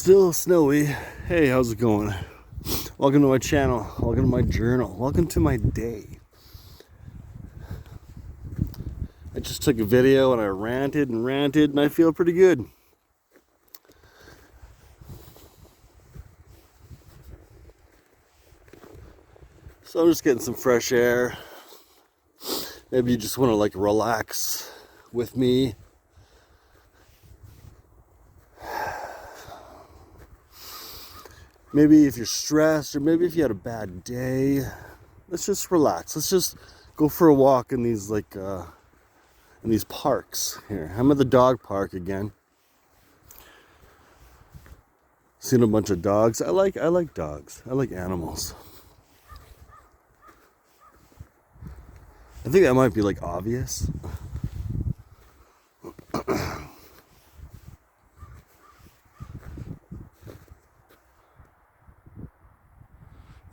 Still snowy. Hey, how's it going? Welcome to my channel. Welcome to my journal. Welcome to my day. I just took a video and I ranted and I feel pretty good. So I'm just getting some fresh air. Maybe you just want to like relax with me. Maybe if you're stressed, or maybe if you had a bad day, let's just relax. Let's just go for a walk in these in these parks here. I'm at the dog park again. Seen a bunch of dogs. I like dogs. I like animals. I think that might be like obvious.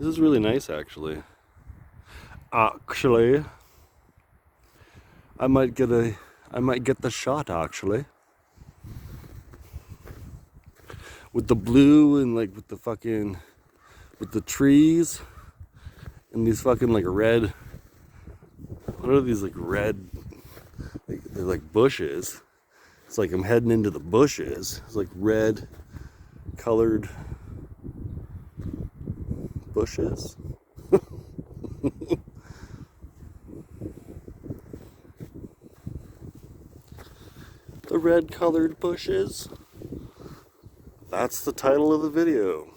This is really nice, actually. Actually, I might get the shot, actually. With the blue and like with the trees and these fucking like red. What are these like red? They're like bushes. It's like I'm heading into the bushes. It's like red colored bushes. The red colored bushes. That's the title of the video.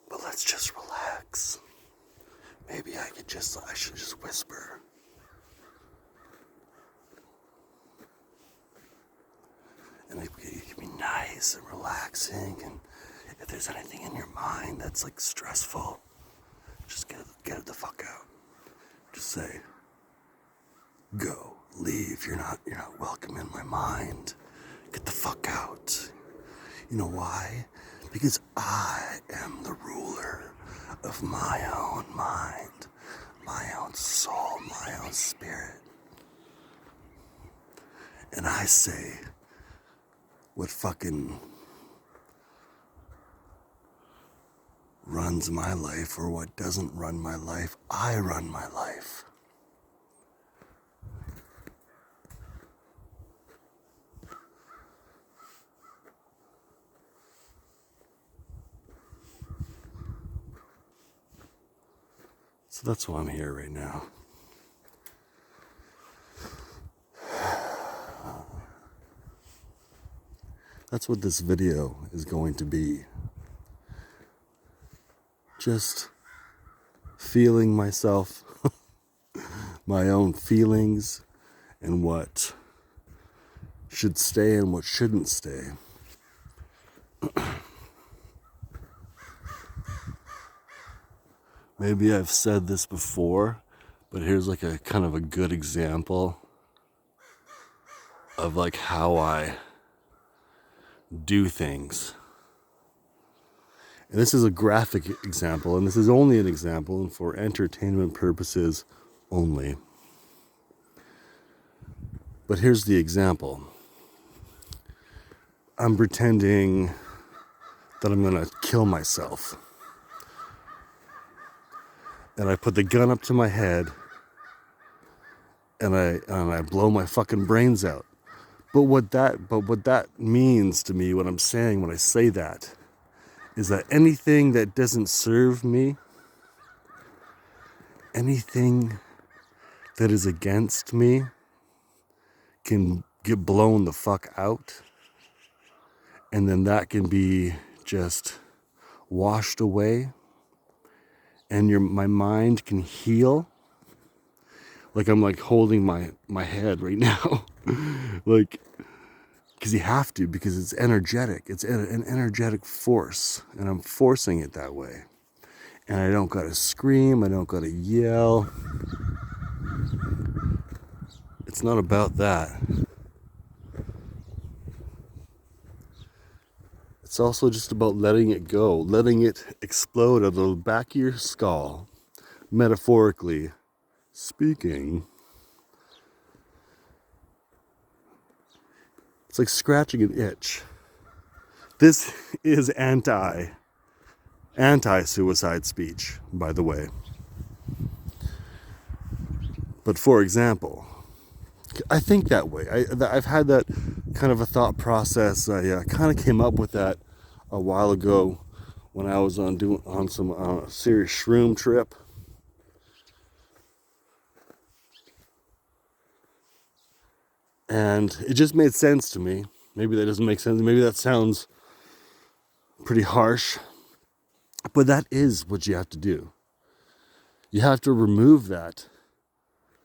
But let's just relax. Maybe I should just whisper. And it can be nice and relaxing, and if there's anything in your mind that's like stressful, just get it the fuck out. Just say, go, leave. You're not welcome in my mind. Get the fuck out. You know why? Because I am the ruler of my own mind, my own soul, my own spirit. And I say what fucking runs my life, or what doesn't run my life. I run my life. So that's why I'm here right now. That's what this video is going to be. Just feeling myself, my own feelings, and what should stay and what shouldn't stay. Maybe I've said this before, but here's like a kind of a good example of like how I do things. And this is a graphic example, and this is only an example and for entertainment purposes only. But here's the example. I'm pretending that I'm gonna kill myself. And I put the gun up to my head and I blow my fucking brains out. But what that means to me, what I'm saying when I say that, is that anything that doesn't serve me, anything that is against me, can get blown the fuck out. And then that can be just washed away. And my mind can heal. Like I'm like holding my head right now. Like, because you have to, because it's energetic. It's an energetic force, and I'm forcing it that way. And I don't gotta scream, I don't gotta yell. It's not about that. It's also just about letting it go, letting it explode out of the back of your skull, metaphorically speaking. It's like scratching an itch. This is anti-suicide speech, by the way. But for example, I think that way. I've had that kind of a thought process. I kind of came up with that a while ago when I was on some serious shroom trip. And it just made sense to me. Maybe that doesn't make sense. Maybe that sounds pretty harsh. But that is what you have to do. You have to remove that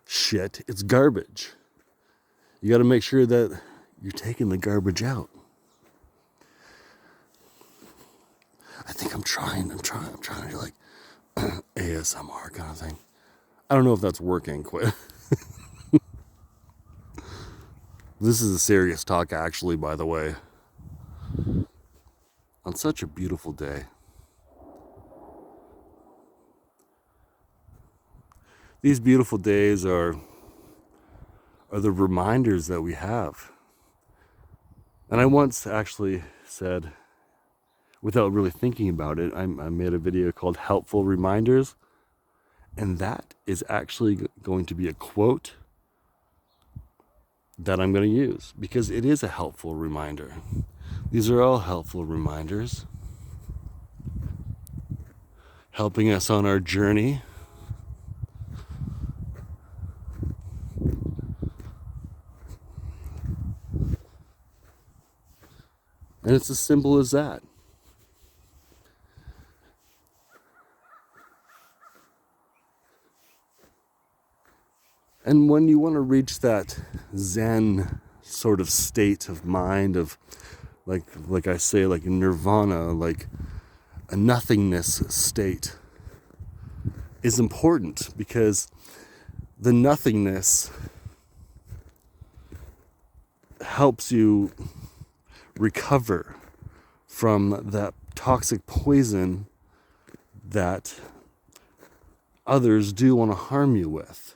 shit. It's garbage. You got to make sure that you're taking the garbage out. I think I'm trying to like ASMR kind of thing. I don't know if that's working quite. This is a serious talk, actually, by the way. On such a beautiful day. These beautiful days are the reminders that we have. And I once actually said, without really thinking about it, I made a video called Helpful Reminders. And that is actually going to be a quote that I'm going to use, because it is a helpful reminder. These are all helpful reminders, helping us on our journey. And it's as simple as that. And when you want to reach that Zen sort of state of mind of, like I say, like nirvana, like a nothingness state, is important, because the nothingness helps you recover from that toxic poison that others do want to harm you with.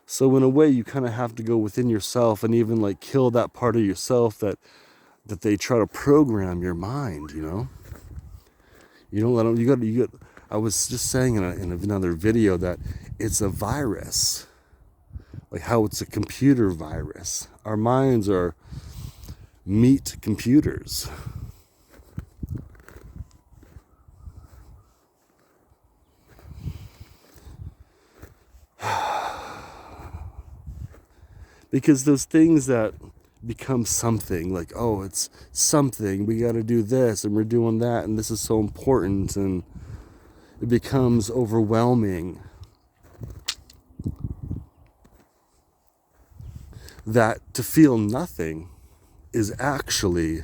So in a way, you kind of have to go within yourself and even like kill that part of yourself that they try to program your mind, you know? You don't let them, you got, I was just saying in another video that it's a virus, like how it's a computer virus. Our minds are meat computers. Because those things that become something, like, oh, it's something, we got to do this and we're doing that and this is so important, and it becomes overwhelming. That to feel nothing is actually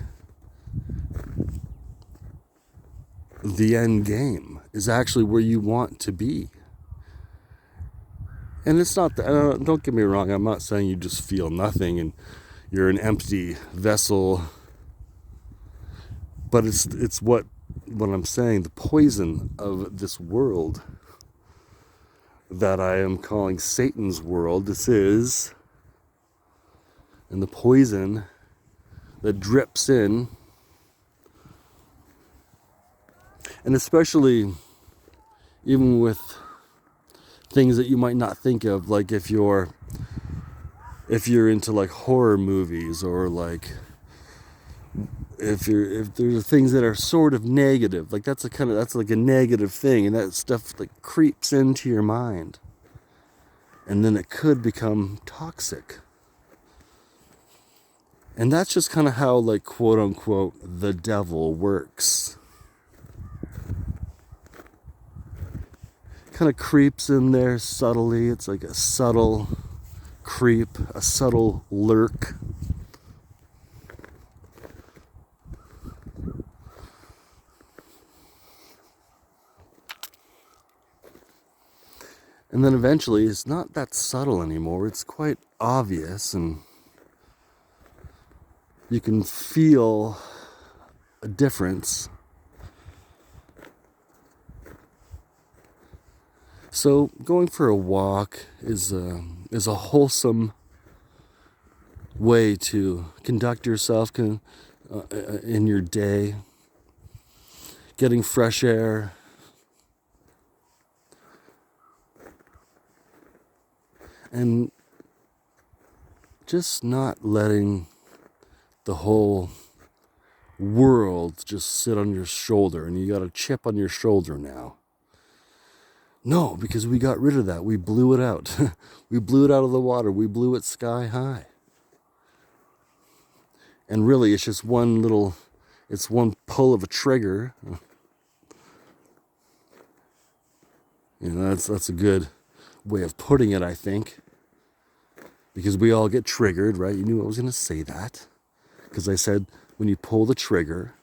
the end game, is actually where you want to be. And it's not, don't get me wrong, I'm not saying you just feel nothing and you're an empty vessel. But it's what I'm saying, the poison of this world that I am calling Satan's world, this is, and the poison that drips in, and especially even with things that you might not think of, like if you're into like horror movies, or like if there's things that are sort of negative, like that's like a negative thing, and that stuff like creeps into your mind, and then it could become toxic. And that's just kind of how, like, quote unquote, the devil works. Kind of creeps in there subtly. It's like a subtle creep, a subtle lurk. And then eventually it's not that subtle anymore. It's quite obvious, and you can feel a difference. So going for a walk is a wholesome way to conduct yourself in your day. Getting fresh air. And just not letting the whole world just sit on your shoulder and you got a chip on your shoulder now. No, because we got rid of that. We blew it out. We blew it out of the water. We blew it sky high. And really, it's just one pull of a trigger. You know, that's a good way of putting it, I think. Because we all get triggered, right? You knew I was going to say that. Because I said, when you pull the trigger.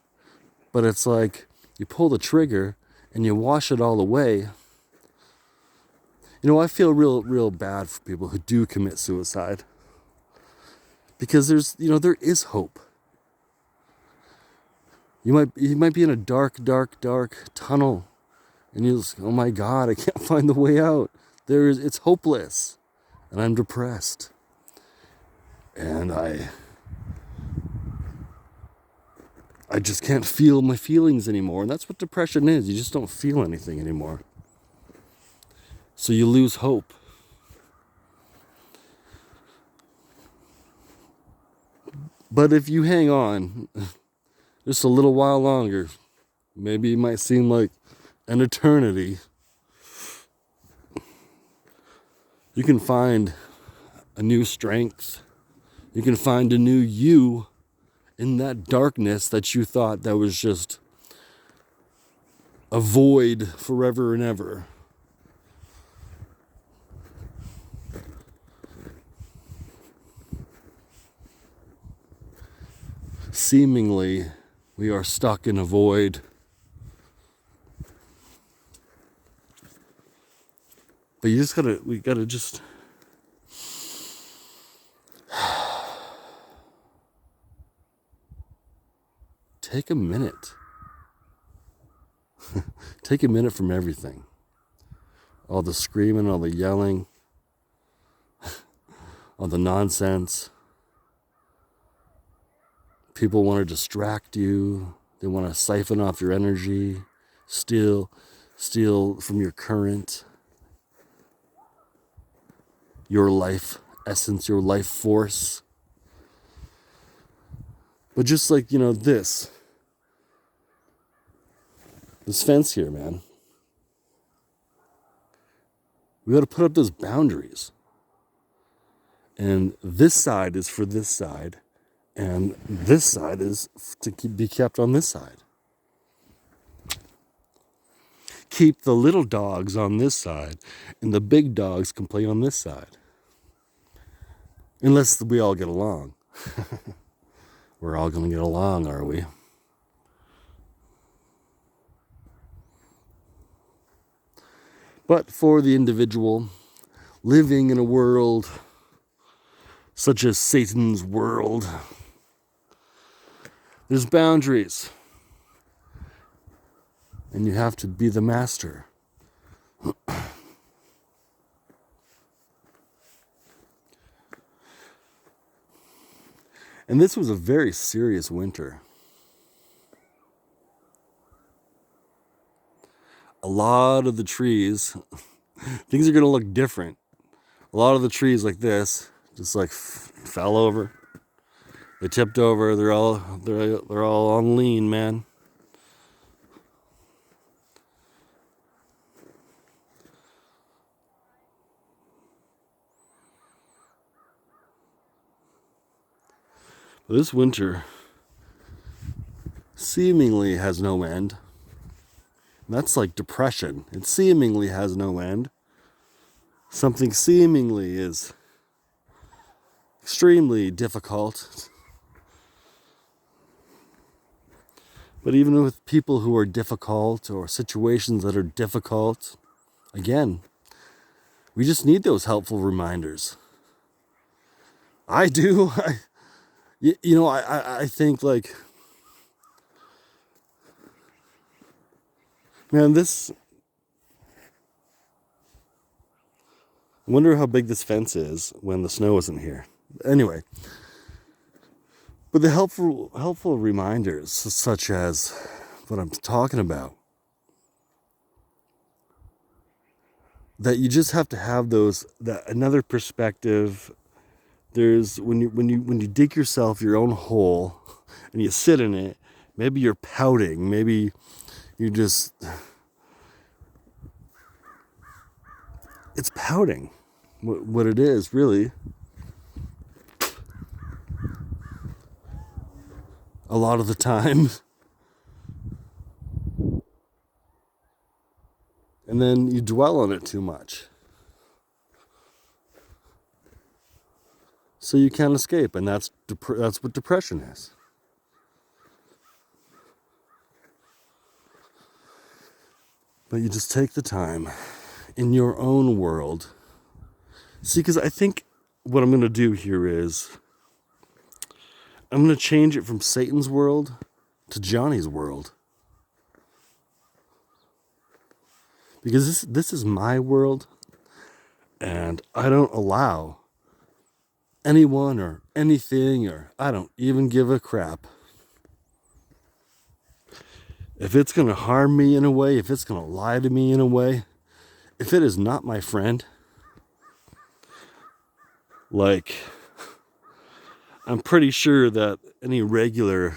But it's like, you pull the trigger and you wash it all away. You know, I feel real bad for people who do commit suicide. Because there is hope. You might be in a dark tunnel. And you just, oh my God, I can't find the way out. It's hopeless. And I'm depressed. And I just can't feel my feelings anymore. And that's what depression is. You just don't feel anything anymore. So you lose hope. But if you hang on just a little while longer, maybe it might seem like an eternity, you can find a new strength. You can find a new you in that darkness that you thought that was just a void forever and ever. Seemingly, we are stuck in a void. But we gotta just take a minute. Take a minute from everything. All the screaming, all the yelling, all the nonsense. People want to distract you. They want to siphon off your energy, steal from your current, your life essence, your life force. But just like, this fence here, man. We got to put up those boundaries. And this side is for this side. And this side is to be kept on this side. Keep the little dogs on this side, and the big dogs can play on this side. Unless we all get along. We're all going to get along, are we? But for the individual living in a world such as Satan's world, there's boundaries. And you have to be the master. And this was a very serious winter. A lot of the trees, things are going to look different. A lot of the trees like this just like fell over. They tipped over. They're all on lean, man. But this winter seemingly has no end. And that's like depression. It seemingly has no end. Something seemingly is extremely difficult. But even with people who are difficult or situations that are difficult, again, we just need those helpful reminders. I do. I think like, man, I wonder how big this fence is when the snow isn't here. Anyway, But the helpful reminders, such as what I'm talking about, that you just have to have those, that another perspective. There's when you dig yourself your own hole and you sit in it, maybe you're pouting, maybe you just, it's pouting what it is really. A lot of the time. And then you dwell on it too much. So you can't escape, and that's what depression is. But you just take the time in your own world. See, because I think what I'm going to do here is I'm going to change it from Satan's world to Johnny's world. Because this is my world, and I don't allow anyone or anything, or I don't even give a crap. If it's going to harm me in a way, if it's going to lie to me in a way, if it is not my friend, like, I'm pretty sure that any regular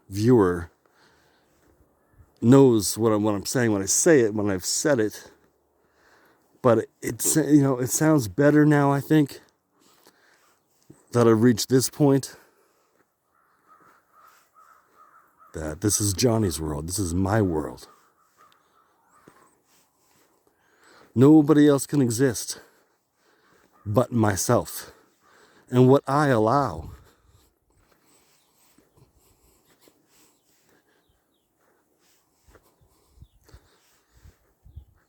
viewer knows what I'm saying when I say it, when I've said it. But it sounds better now, I think, that I've reached this point. That this is Johnny's world. This is my world. Nobody else can exist but myself and what I allow.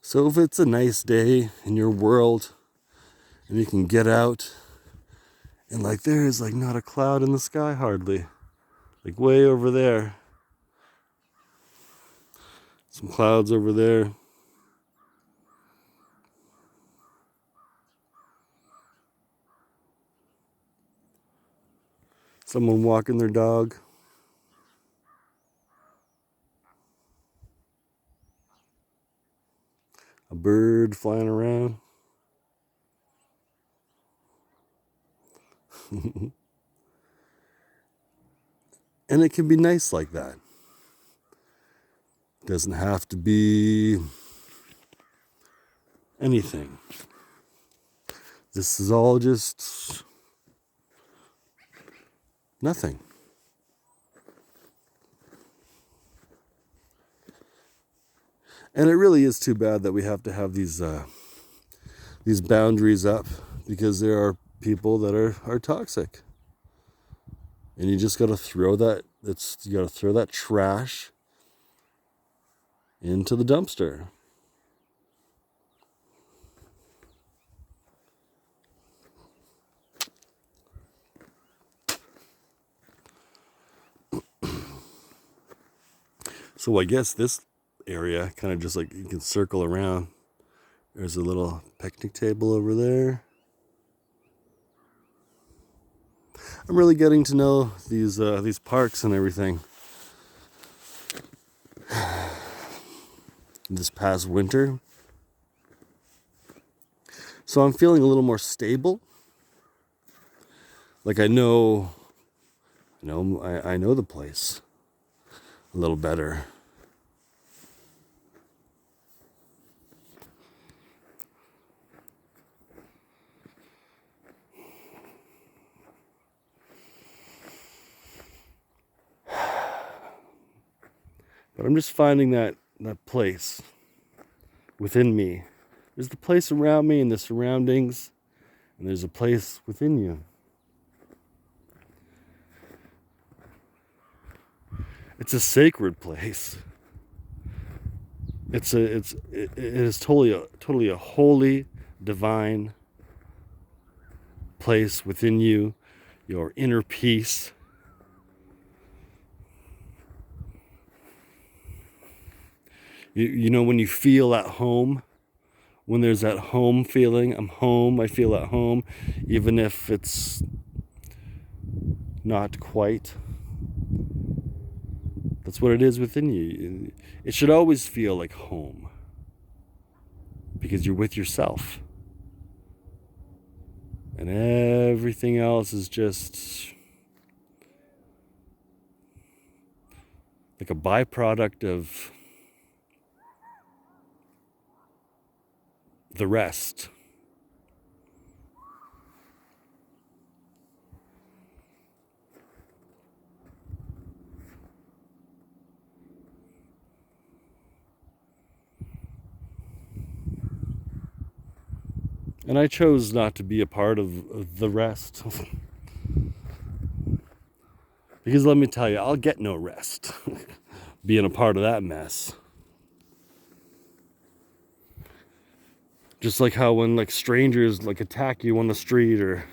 So if it's a nice day in your world and you can get out and like there is like not a cloud in the sky hardly, like way over there, some clouds over there. Someone walking their dog. A bird flying around. And it can be nice like that. It doesn't have to be anything. This is all just nothing. And it really is too bad that we have to have these boundaries up, because there are people that are toxic. And you just gotta throw that trash into the dumpster. So I guess this area kind of just like you can circle around. There's a little picnic table over there. I'm really getting to know these parks and everything. This past winter. So I'm feeling a little more stable. Like I know the place a little better. But I'm just finding that place within me. There's the place around me and the surroundings, and there's a place within you. It's a sacred place. It is totally a holy, divine place within you, your inner peace. You know when you feel at home, when there's that home feeling, I'm home, I feel at home, even if it's not quite. That's what it is within you. It should always feel like home, because you're with yourself. And everything else is just like a byproduct of the rest. And I chose not to be a part of the rest. Because let me tell you, I'll get no rest being a part of that mess. Just like how when like strangers like attack you on the street, or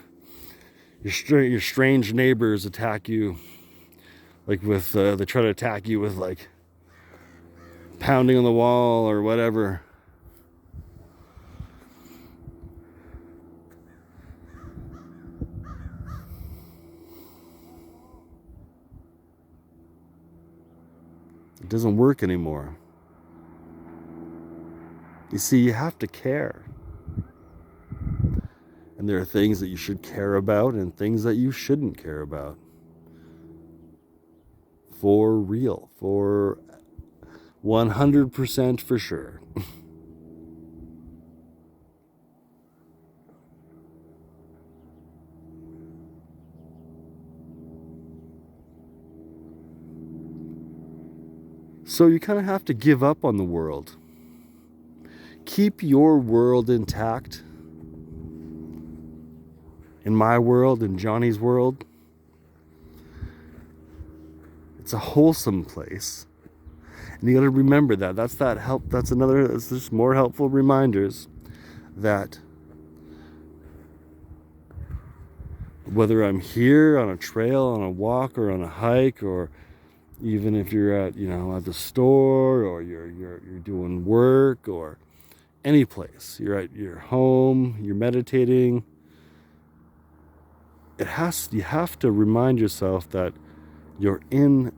your strange neighbors attack you, like with they try to attack you with like pounding on the wall or whatever. It doesn't work anymore. You see, you have to care. And there are things that you should care about and things that you shouldn't care about. For real. For 100% for sure. So you kind of have to give up on the world. Keep your world intact. In my world, in Johnny's world, it's a wholesome place. And you got to remember that. That's just more helpful reminders that whether I'm here on a trail, on a walk, or on a hike, or even if you're at the store, or you're doing work, or any place, you're at your home, you're meditating, you have to remind yourself that you're in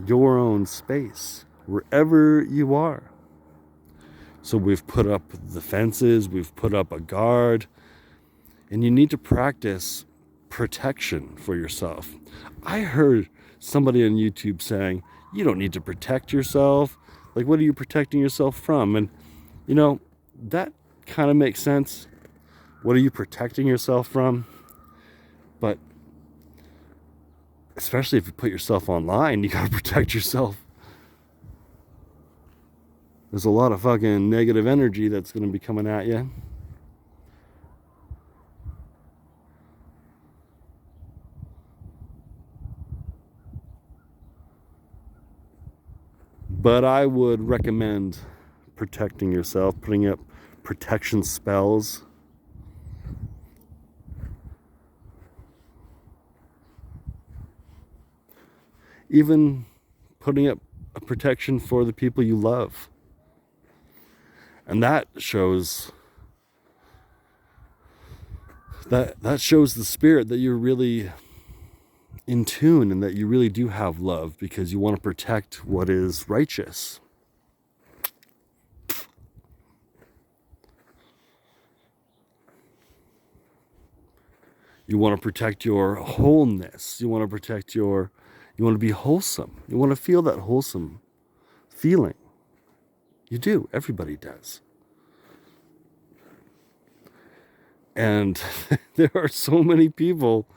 your own space wherever you are. So we've put up the fences, we've put up a guard, and you need to practice protection for yourself. I heard somebody on YouTube saying, you don't need to protect yourself. Like, what are you protecting yourself from? And, that kind of makes sense. What are you protecting yourself from? But especially if you put yourself online, you got to protect yourself. There's a lot of fucking negative energy that's going to be coming at you. But I would recommend protecting yourself, putting up protection spells. Even putting up a protection for the people you love. And that shows that shows the spirit that you're really in tune and that you really do have love, because you want to protect what is righteous. You want to protect your wholeness. You want to be wholesome. You want to feel that wholesome feeling. You do. Everybody does. And there are so many people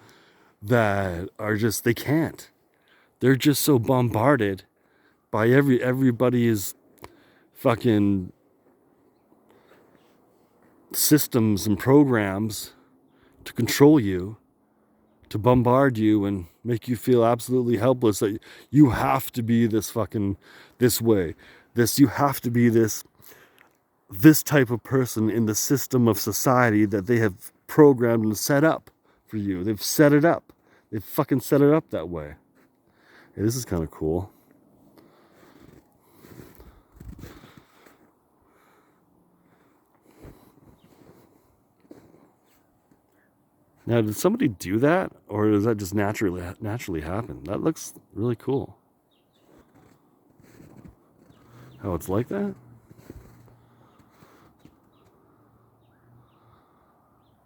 that are just, they can't. They're just so bombarded by everybody's fucking systems and programs to control you, to bombard you and make you feel absolutely helpless, that you have to be this way. You have to be this type of person in the system of society that they have programmed and set up for you. They've set it up. They've fucking set it up that way. Hey, this is kind of cool. Now, did somebody do that, or does that just naturally happen? That looks really cool. How it's like that?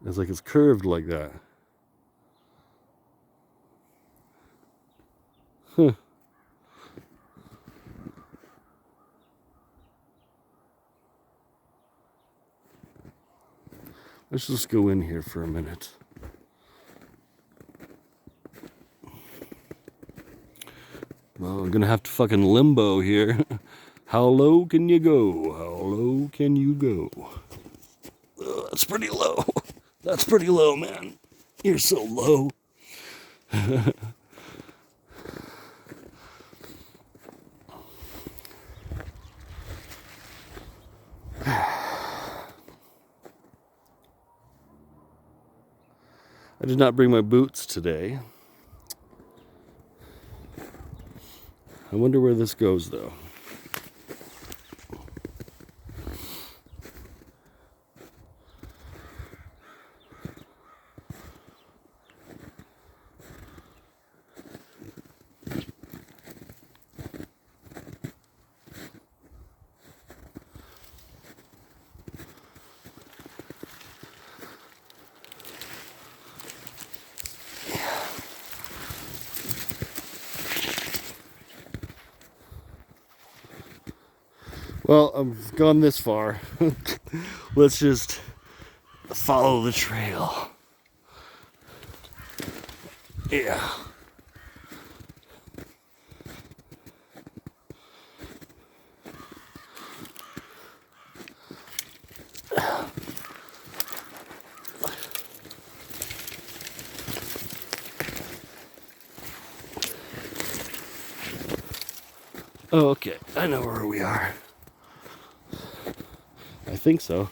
It's like it's curved like that. Huh. Let's just go in here for a minute. Well, I'm gonna have to fucking limbo here. How low can you go? How low can you go? That's pretty low. That's pretty low, man. You're so low. I did not bring my boots today. I wonder where this goes, though. Well, I've gone this far. Let's just follow the trail. Yeah. Oh, okay. I know where we are. I think so.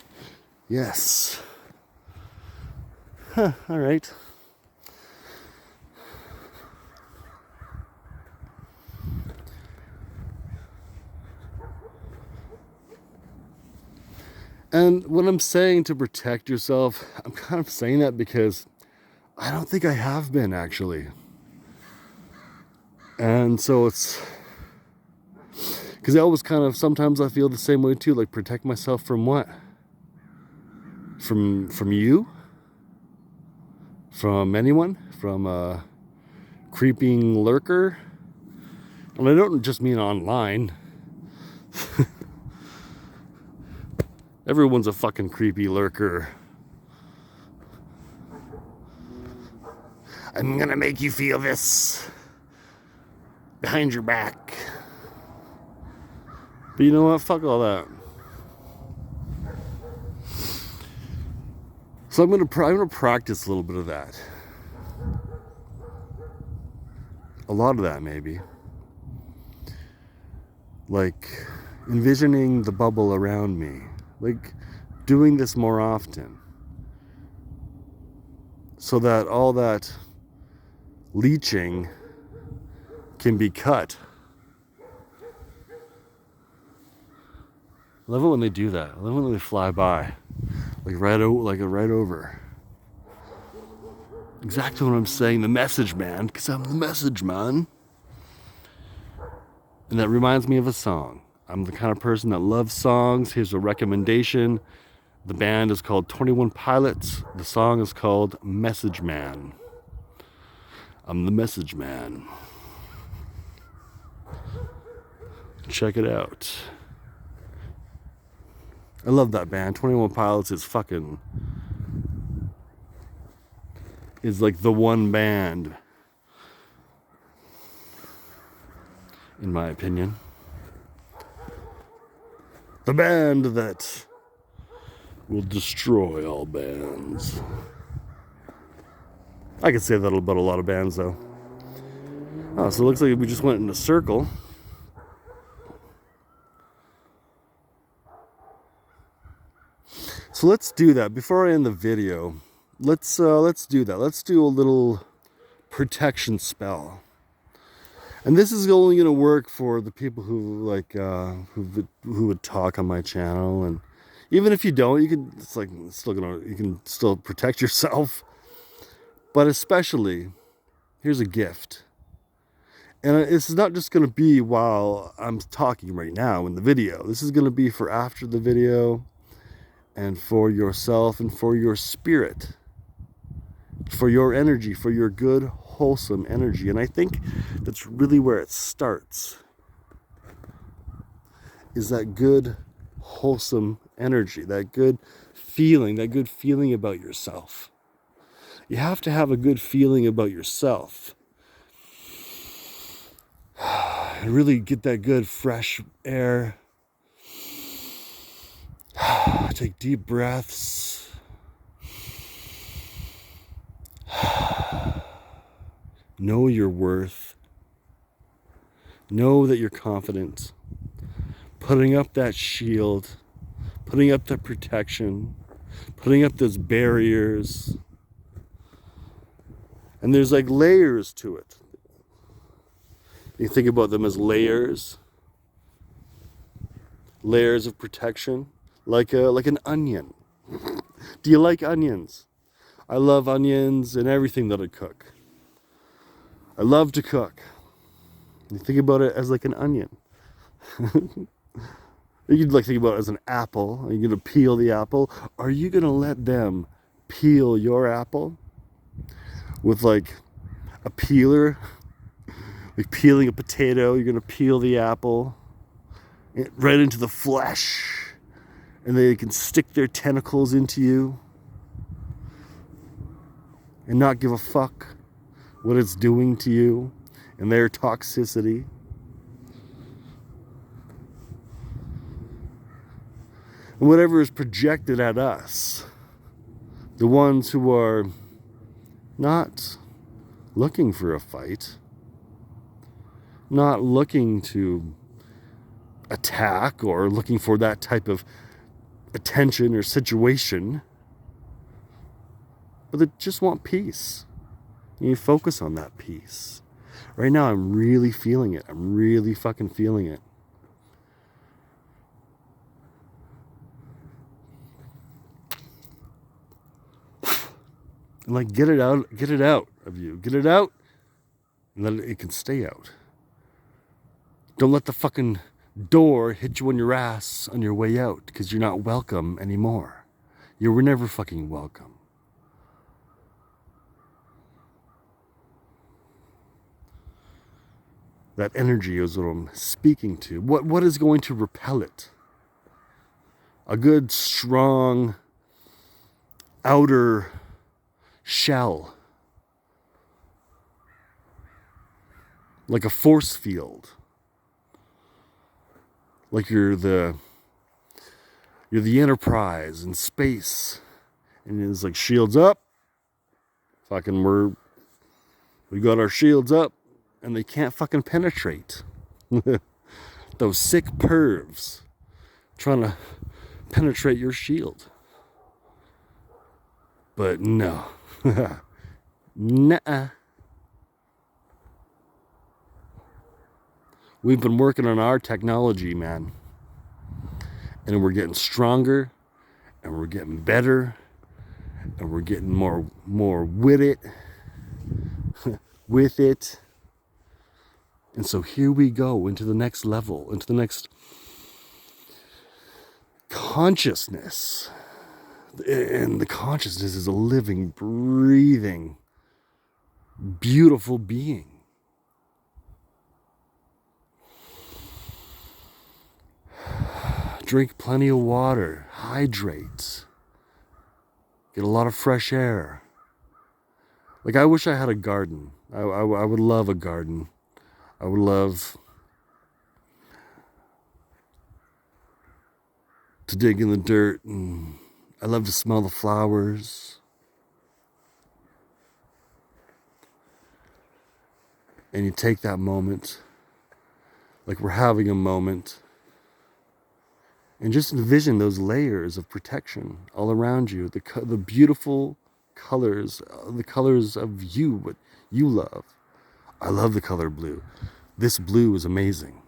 Yes. Huh, all right. And when I'm saying to protect yourself, I'm kind of saying that because I don't think I have been, actually. And so it's because I always kind of, sometimes I feel the same way too, like protect myself from what? From you? From anyone? From a creeping lurker? And I don't just mean online. Everyone's a fucking creepy lurker. I'm gonna make you feel this behind your back. But you know what? Fuck all that. So I'm gonna practice a little bit of that. A lot of that, maybe. Like envisioning the bubble around me. Like doing this more often. So that all that leeching can be cut. I love it when they do that. I love it when they fly by. Like right over. Exactly what I'm saying. The message man. Because I'm the message man. And that reminds me of a song. I'm the kind of person that loves songs. Here's a recommendation. The band is called 21 Pilots. The song is called Message Man. I'm the message man. Check it out. I love that band. 21 Pilots is like the one band, in my opinion. The band that will destroy all bands. I could say that about a lot of bands, though. Oh, so it looks like we just went in a circle. So let's do that. Before I end the video, let's do that. Let's do a little protection spell. And this is only going to work for the people who like who would talk on my channel, and even if you don't, you can. It's like you can still protect yourself. But especially, here's a gift. And this is not just going to be while I'm talking right now in the video. This is going to be for after the video and for yourself and for your spirit, for your energy, for your good, wholesome energy. And I think that's really where it starts, is that good, wholesome energy, that good feeling about yourself. You have to have a good feeling about yourself. And really get that good fresh air. Take deep breaths. Know your worth. Know that you're confident. Putting up that shield. Putting up that protection. Putting up those barriers. And there's like layers to it. You think about them as layers. Layers of protection. Like an onion. Do you like onions? I love onions and everything that I cook. I love to cook. You think about it as like an onion. You'd like think about it as an apple. Are you going to peel the apple? Are you going to let them peel your apple with like a peeler? Like peeling a potato, you're going to peel the apple right into the flesh, and they can stick their tentacles into you and not give a fuck what it's doing to you and their toxicity. And whatever is projected at us, the ones who are not looking for a fight, not looking to attack or looking for that type of attention or situation, but they just want peace. You focus on that peace. Right now, I'm really feeling it. I'm really fucking feeling it. And like, get it out of you. Get it out, and then it can stay out. Don't let the fucking door hit you on your ass on your way out, because you're not welcome anymore. You were never fucking welcome. That energy is what I'm speaking to. What is going to repel it? A good, strong outer shell. Like a force field. Like you're the Enterprise in space. And it's like, shields up. Fucking we got our shields up. And they can't fucking penetrate. Those sick pervs trying to penetrate your shield. But no. Nuh-uh. We've been working on our technology, man. And we're getting stronger. And we're getting better. And we're getting more with it. With it. And so here we go into the next level, into the next consciousness. And the consciousness is a living, breathing, beautiful being. Drink plenty of water, hydrate, get a lot of fresh air. Like, I wish I had a garden. I would love a garden. I would love to dig in the dirt, and I love to smell the flowers. And you take that moment, like we're having a moment, and just envision those layers of protection all around you, the beautiful colors, the colors of you, what you love. I love the color blue. This blue is amazing.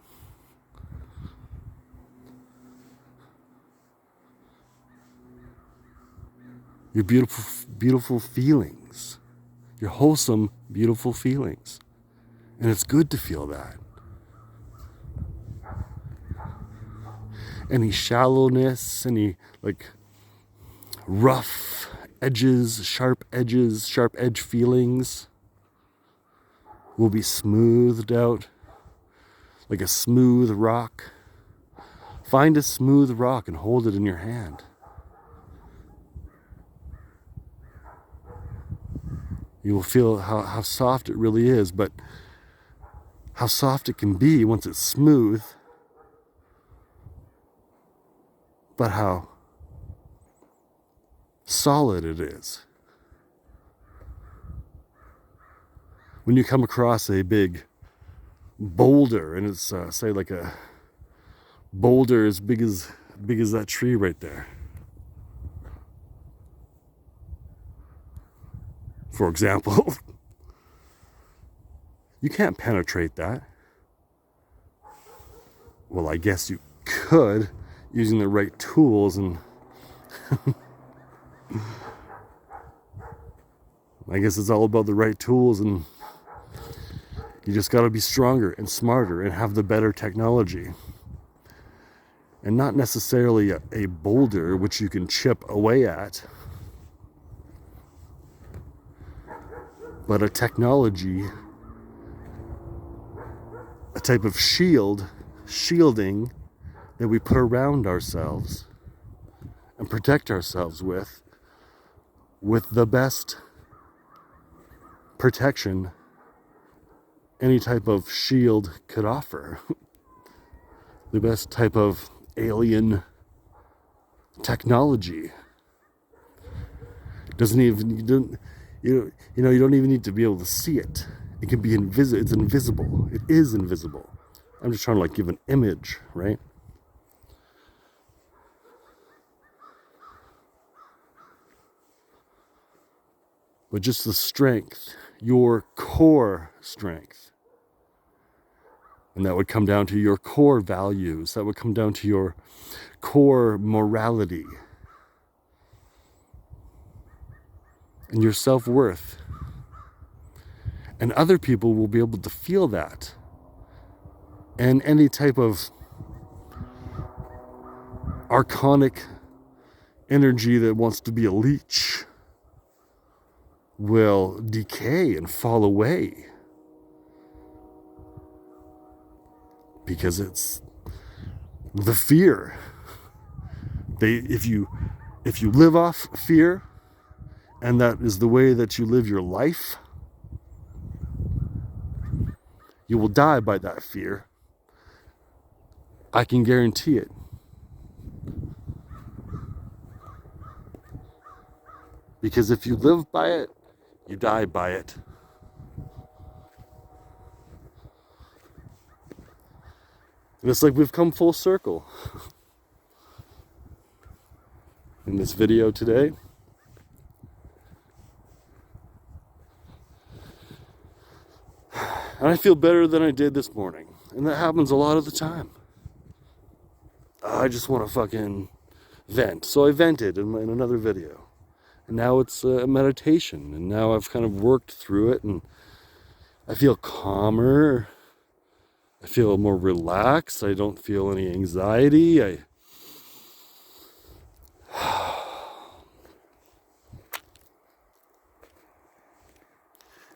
Your beautiful, beautiful feelings. your wholesome, beautiful feelings. And it's good to feel that. Any shallowness, any like rough edges, sharp edge feelings will be smoothed out like a smooth rock. Find a smooth rock and hold it in your hand. You will feel how soft it really is, but how soft it can be once it's smooth, but how solid it is. When you come across a big boulder, and it's say like a boulder as big as that tree right there, for example, you can't penetrate that. Well, I guess you could, using the right tools, and I guess it's all about the right tools, and you just got to be stronger and smarter and have the better technology. And not necessarily a boulder which you can chip away at, but a technology, a type of shielding that we put around ourselves and protect ourselves with the best protection any type of shield could offer. The best type of alien technology. You don't even need to be able to see it. It can be invisible. It's invisible. It is invisible. I'm just trying to give an image, right? But just the strength, your core strength. And that would come down to your core values. That would come down to your core morality. And your self-worth. And other people will be able to feel that. And any type of archonic energy that wants to be a leech will decay and fall away. Because it's the fear. If you live off fear, and that is the way that you live your life, you will die by that fear. I can guarantee it. Because if you live by it, you die by it. And it's like we've come full circle in this video today. And I feel better than I did this morning. And that happens a lot of the time. I just want to fucking vent. So I vented in another video. And now it's a meditation. And now I've kind of worked through it. And I feel calmer. I feel more relaxed. I don't feel any anxiety. And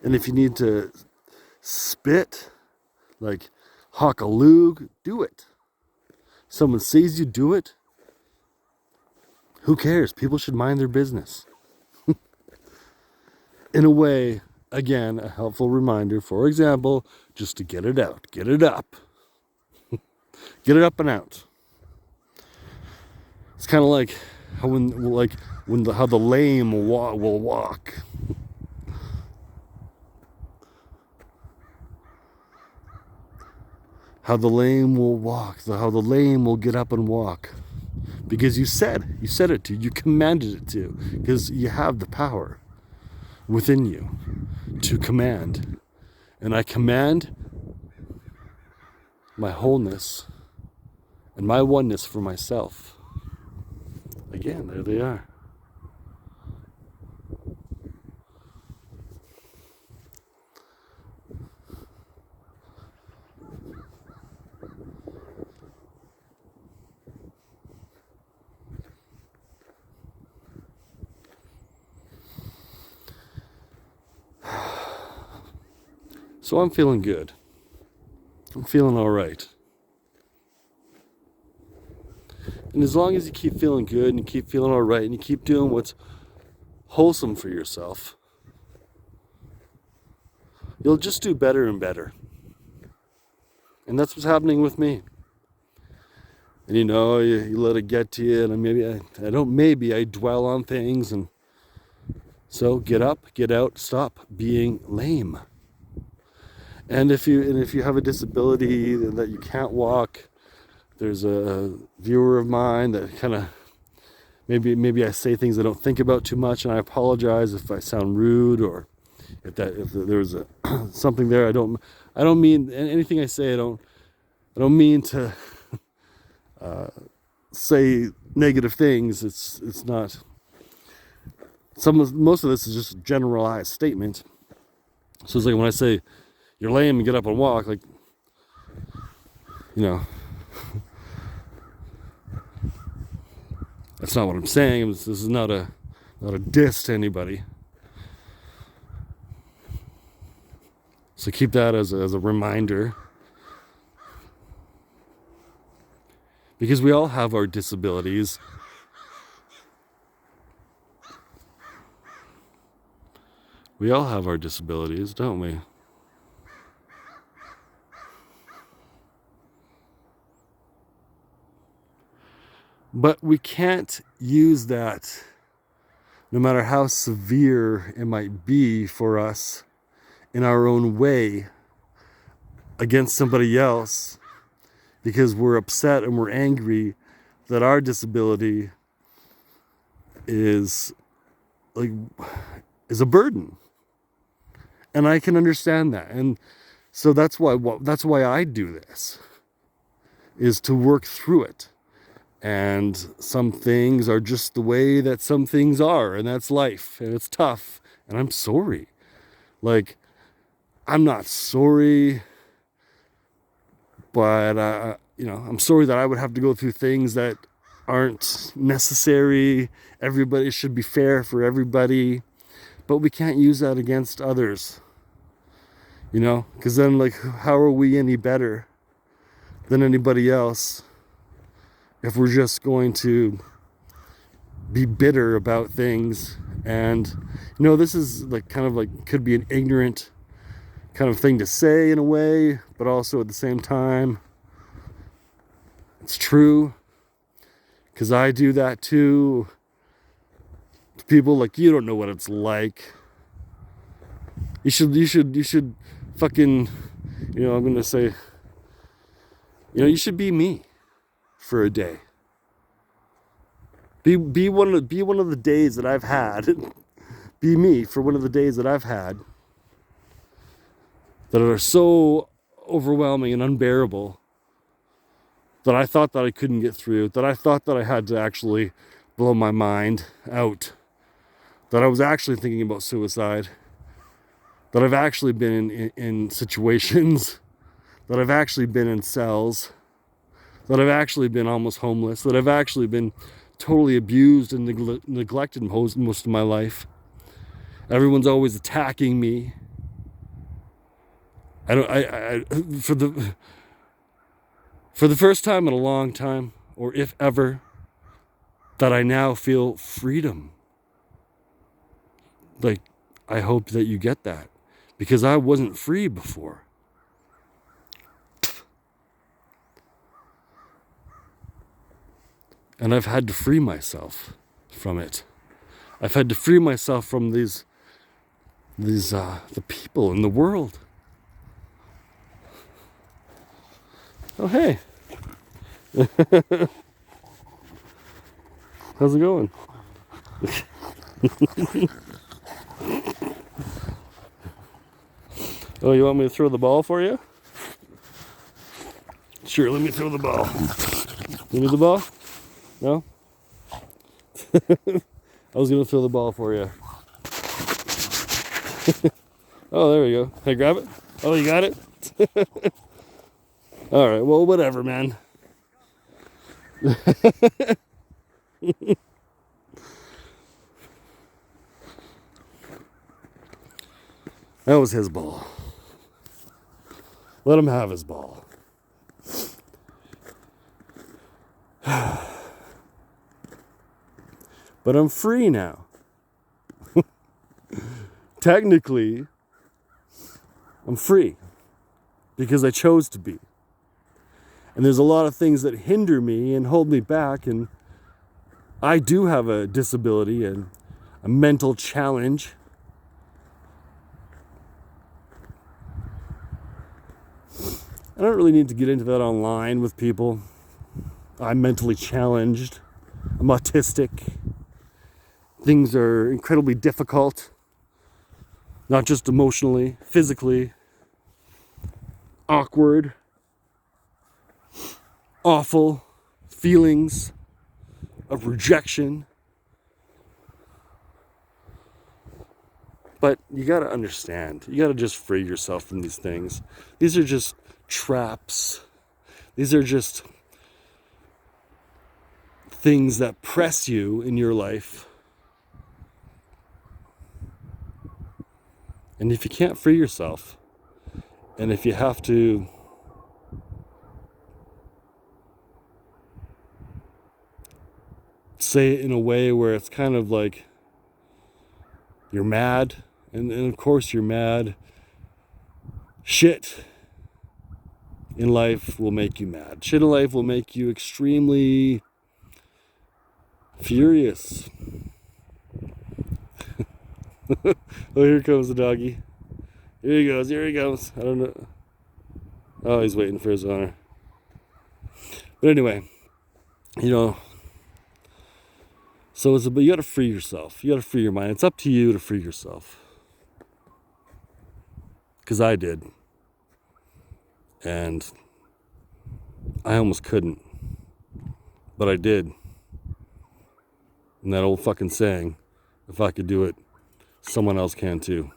if you need to spit, like hawk a lug, do it. Someone sees you do it. Who cares? People should mind their business. In a way, again, a helpful reminder, for example, just to get it out, get it up. Get it up and out. It's kind of like how how the lame will walk. How the lame will walk, how the lame will get up and walk. Because you said it to, you commanded it to, because you have the power within you to command. And I command my wholeness and my oneness for myself. Again, there they are. So I'm feeling good. I'm feeling all right. And as long as you keep feeling good and you keep feeling all right and you keep doing what's wholesome for yourself, you'll just do better and better. And that's what's happening with me. And you let it get to you, and I dwell on things, and so get up, get out, stop being lame. And if you have a disability that you can't walk, there's a viewer of mine that kind of maybe I say things I don't think about too much, and I apologize if I sound rude, or if there's something there. I don't mean anything I say. I don't mean to say negative things. It's not. Most of this is just a generalized statement. So it's like when I say you're lame and get up and walk, like, that's not what I'm saying. This is not a diss to anybody. So keep that as a reminder. Because we all have our disabilities. We all have our disabilities, don't we? But we can't use that, no matter how severe it might be for us, in our own way, against somebody else, because we're upset and we're angry that our disability is a burden. And I can understand that. And so that's why I do this, is to work through it. And some things are just the way that some things are, and that's life, and it's tough, and I'm sorry. Like, I'm not sorry, but I'm sorry that I would have to go through things that aren't necessary. Everybody should be fair for everybody, but we can't use that against others, because then, like, how are we any better than anybody else if we're just going to be bitter about things? And this is could be an ignorant kind of thing to say in a way, but also at the same time it's true, because I do that too. People, like, you don't know what it's like. You should fucking, I'm gonna say, you should be me for a day. Be one of the days that I've had. Be me for one of the days that I've had that are so overwhelming and unbearable that I thought that I couldn't get through, that I thought that I had to actually blow my mind out, that I was actually thinking about suicide, that I've actually been in situations, that I've actually been in cells, that I've actually been almost homeless, that I've actually been totally abused and neglected most of my life. Everyone's always attacking me. For the first time in a long time, or if ever, that I now feel freedom. Like, I hope that you get that, because I wasn't free before. And I've had to free myself from it. I've had to free myself from the people in the world. Oh, hey. How's it going? Oh, you want me to throw the ball for you? Sure, let me throw the ball. You need the ball? No? I was going to throw the ball for you. Oh, there we go. Hey, grab it. Oh, you got it? All right, well, whatever, man. That was his ball. Let him have his ball. But I'm free now. Technically, I'm free because I chose to be. And there's a lot of things that hinder me and hold me back. And I do have a disability and a mental challenge. I don't really need to get into that online with people. I'm mentally challenged. I'm autistic. Things are incredibly difficult. Not just emotionally, physically. Awkward. Awful feelings of rejection. But you gotta understand. You gotta just free yourself from these things. These are just traps. These are just things that press you in your life. And if you can't free yourself, and if you have to say it in a way where it's kind of like you're mad, and of course you're mad, shit in life will make you mad. Shit in life will make you extremely furious. Oh, here comes the doggy. Here he goes, here he goes. I don't know. Oh, he's waiting for his owner. But anyway, you know, so but you gotta free yourself. You gotta free your mind. It's up to you to free yourself. Because I did. And I almost couldn't. But I did. And that old fucking saying, if I could do it, someone else can too.